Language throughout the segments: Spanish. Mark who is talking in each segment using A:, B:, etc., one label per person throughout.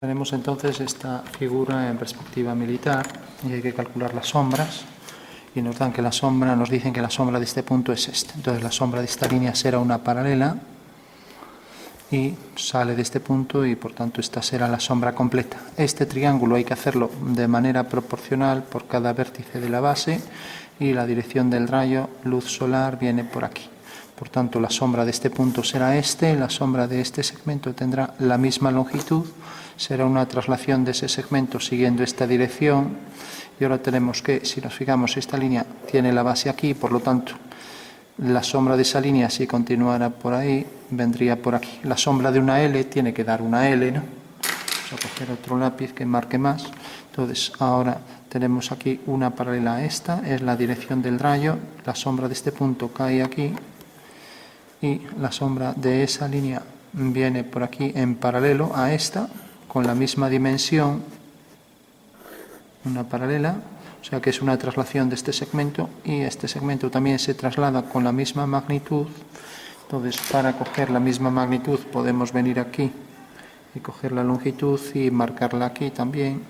A: Tenemos entonces esta figura en perspectiva militar y hay que calcular las sombras y nos dan que la sombra, nos dicen que la sombra de este punto es esta. Entonces la sombra de esta línea será una paralela y sale de este punto y por tanto esta será la sombra completa. Este triángulo hay que hacerlo de manera proporcional por cada vértice de la base y la dirección del rayo luz solar viene por aquí. Por tanto la sombra de este punto será este, la sombra de este segmento tendrá la misma longitud, será una traslación de ese segmento siguiendo esta dirección y ahora tenemos que, si nos fijamos, esta línea tiene la base aquí, por lo tanto la sombra de esa línea, si continuara por ahí, vendría por aquí. La sombra de una L tiene que dar una L, ¿no? Vamos a coger otro lápiz que marque más. Entonces, ahora tenemos aquí una paralela a esta, es la dirección del rayo. La sombra de este punto cae aquí y la sombra de esa línea viene por aquí en paralelo a esta, con la misma dimensión, una paralela. O sea que es una traslación de este segmento y este segmento también se traslada con la misma magnitud. Entonces, para coger la misma magnitud podemos venir aquí y coger la longitud y marcarla aquí también.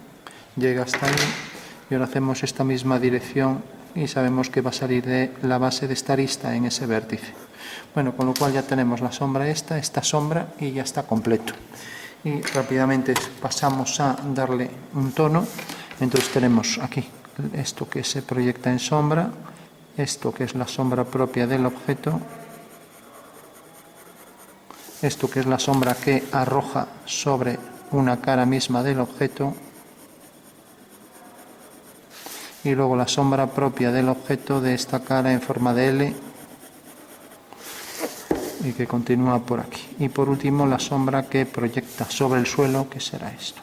A: Llega hasta ahí y ahora hacemos esta misma dirección y sabemos que va a salir de la base de esta arista en ese vértice. Bueno, con lo cual ya tenemos la sombra esta sombra y ya está completo. Y rápidamente pasamos a darle un tono. Entonces tenemos aquí esto que se proyecta en sombra, esto que es la sombra propia del objeto, esto que es la sombra que arroja sobre una cara misma del objeto y luego la sombra propia del objeto de esta cara en forma de L y que continúa por aquí. Y por último la sombra que proyecta sobre el suelo, que será esto.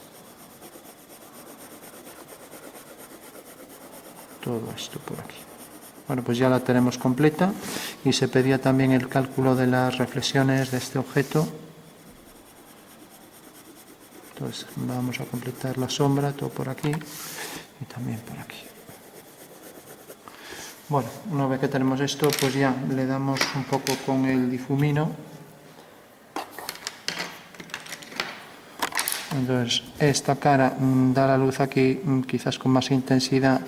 A: Todo esto por aquí. Bueno, pues ya la tenemos completa y se pedía también el cálculo de las reflexiones de este objeto. Entonces vamos a completar la sombra, todo por aquí y también por aquí. Bueno, una vez que tenemos esto, pues ya le damos un poco con el difumino. Entonces esta cara da la luz aquí quizás con más intensidad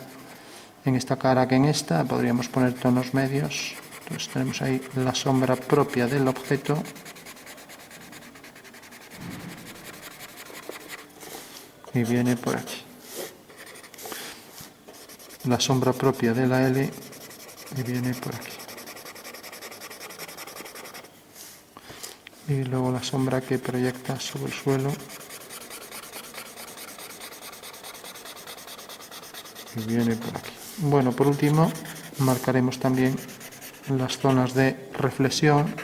A: en esta cara que en esta, podríamos poner tonos medios. Entonces tenemos ahí la sombra propia del objeto y viene por aquí. La sombra propia de la L y viene por aquí. Y luego la sombra que proyecta sobre el suelo y viene por aquí. Bueno, por último, marcaremos también las zonas de reflexión.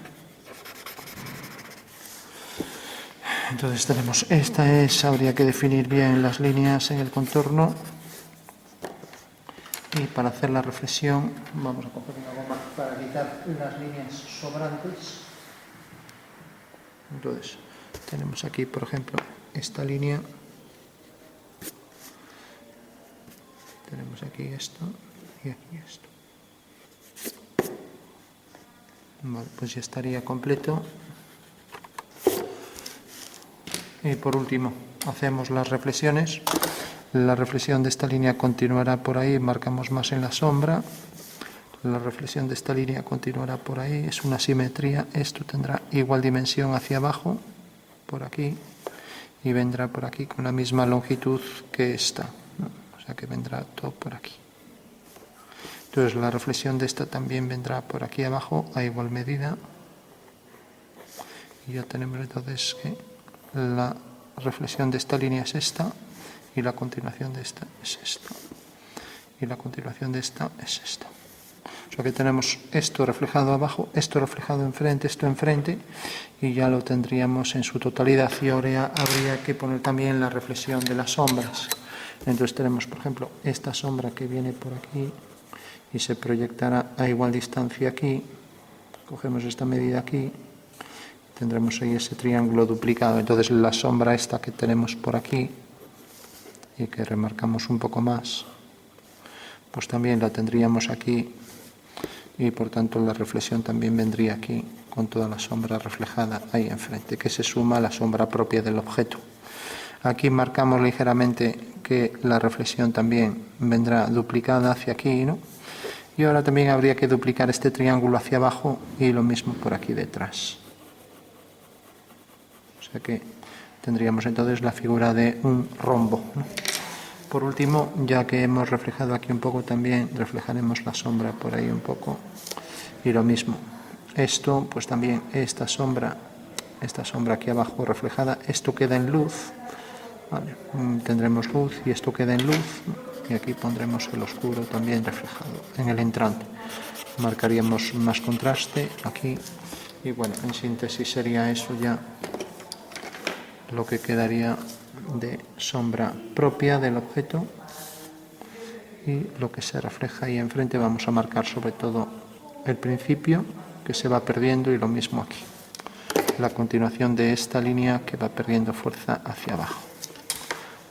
A: Entonces tenemos, habría que definir bien las líneas en el contorno. Y para hacer la reflexión, vamos a coger una goma para quitar las líneas sobrantes. Entonces, tenemos aquí, por ejemplo, esta línea. Tenemos aquí esto y aquí esto. Vale, pues ya estaría completo. Y por último, hacemos las reflexiones. La reflexión de esta línea continuará por ahí, marcamos más en la sombra. La reflexión de esta línea continuará por ahí, es una simetría. Esto tendrá igual dimensión hacia abajo, por aquí, y vendrá por aquí con la misma longitud que esta, ¿no? O sea que vendrá todo por aquí. Entonces la reflexión de esta también vendrá por aquí abajo a igual medida. Y ya tenemos entonces que la reflexión de esta línea es esta y la continuación de esta es esta. Y la continuación de esta es esta. O sea que tenemos esto reflejado abajo, esto reflejado enfrente, esto enfrente y ya lo tendríamos en su totalidad. Y ahora habría que poner también la reflexión de las sombras. Entonces tenemos, por ejemplo, esta sombra que viene por aquí y se proyectará a igual distancia aquí. Cogemos esta medida aquí, tendremos ahí ese triángulo duplicado. Entonces la sombra esta que tenemos por aquí y que remarcamos un poco más, pues también la tendríamos aquí y por tanto la reflexión también vendría aquí con toda la sombra reflejada ahí enfrente, que se suma a la sombra propia del objeto. Aquí marcamos ligeramente que la reflexión también vendrá duplicada hacia aquí, ¿no? Y ahora también habría que duplicar este triángulo hacia abajo y lo mismo por aquí detrás. O sea que tendríamos entonces la figura de un rombo, ¿no? Por último, ya que hemos reflejado aquí un poco, también reflejaremos la sombra por ahí un poco. Y lo mismo. Esto, pues también esta sombra aquí abajo reflejada, esto queda en luz. Vale, tendremos luz y esto queda en luz, ¿no? Y aquí pondremos el oscuro también reflejado en el entrante. Marcaríamos más contraste aquí y bueno, en síntesis sería eso ya lo que quedaría de sombra propia del objeto, y lo que se refleja ahí enfrente vamos a marcar sobre todo el principio que se va perdiendo y lo mismo aquí, la continuación de esta línea que va perdiendo fuerza hacia abajo.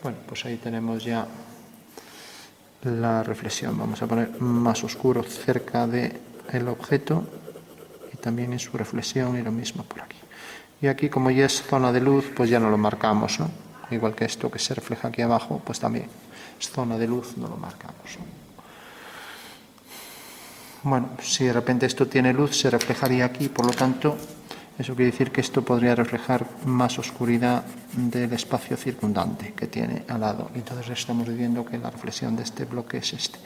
A: Bueno, pues ahí tenemos ya la reflexión. Vamos a poner más oscuro cerca del objeto y también en su reflexión y lo mismo por aquí. Y aquí, como ya es zona de luz, pues ya no lo marcamos, ¿no? Igual que esto que se refleja aquí abajo, pues también es zona de luz, no lo marcamos, ¿no? Bueno, si de repente esto tiene luz, se reflejaría aquí, por lo tanto, eso quiere decir que esto podría reflejar más oscuridad del espacio circundante que tiene al lado. Entonces estamos diciendo que la reflexión de este bloque es este.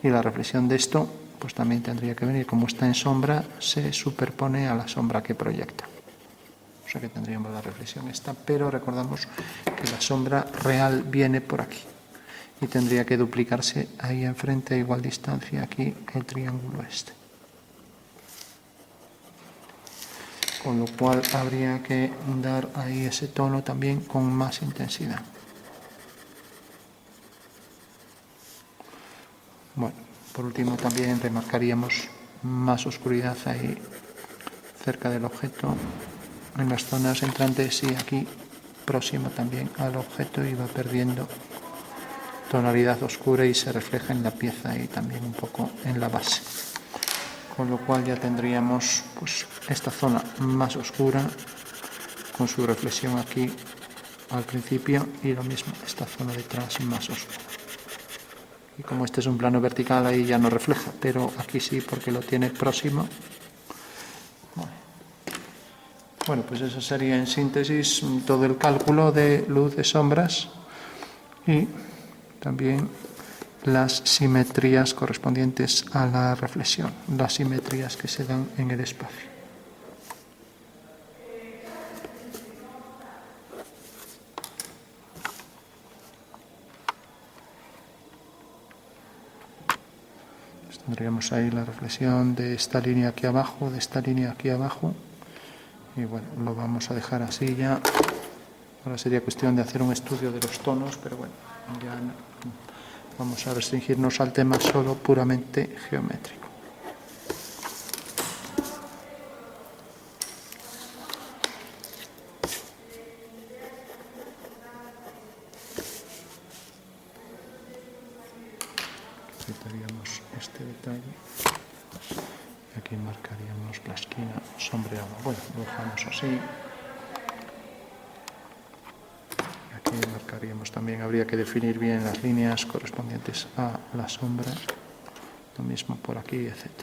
A: Y la reflexión de esto, pues también tendría que venir, como está en sombra, se superpone a la sombra que proyecta. O sea que tendríamos la reflexión esta, pero recordamos que la sombra real viene por aquí. Y tendría que duplicarse ahí enfrente a igual distancia aquí el triángulo este. Con lo cual habría que dar ahí ese tono también con más intensidad. Bueno, por último también remarcaríamos más oscuridad ahí cerca del objeto, en las zonas entrantes y aquí próximo también al objeto, y va perdiendo tonalidad oscura y se refleja en la pieza y también un poco en la base. Con lo cual ya tendríamos pues esta zona más oscura con su reflexión aquí al principio y lo mismo esta zona detrás más oscura. Y como este es un plano vertical, ahí ya no refleja, pero aquí sí porque lo tiene próximo. Bueno, pues eso sería en síntesis todo el cálculo de luz de sombras y también las simetrías correspondientes a la reflexión, las simetrías que se dan en el espacio. Pues tendríamos ahí la reflexión de esta línea aquí abajo, de esta línea aquí abajo, y bueno, lo vamos a dejar así ya. Ahora sería cuestión de hacer un estudio de los tonos, pero bueno, ya no. Vamos a restringirnos al tema solo puramente geométrico. Quitaríamos este detalle y aquí marcaríamos la esquina sombreada. Bueno, lo dejamos así. Aquí marcaríamos también, habría que definir bien las líneas correspondientes a la sombra, lo mismo por aquí, etc.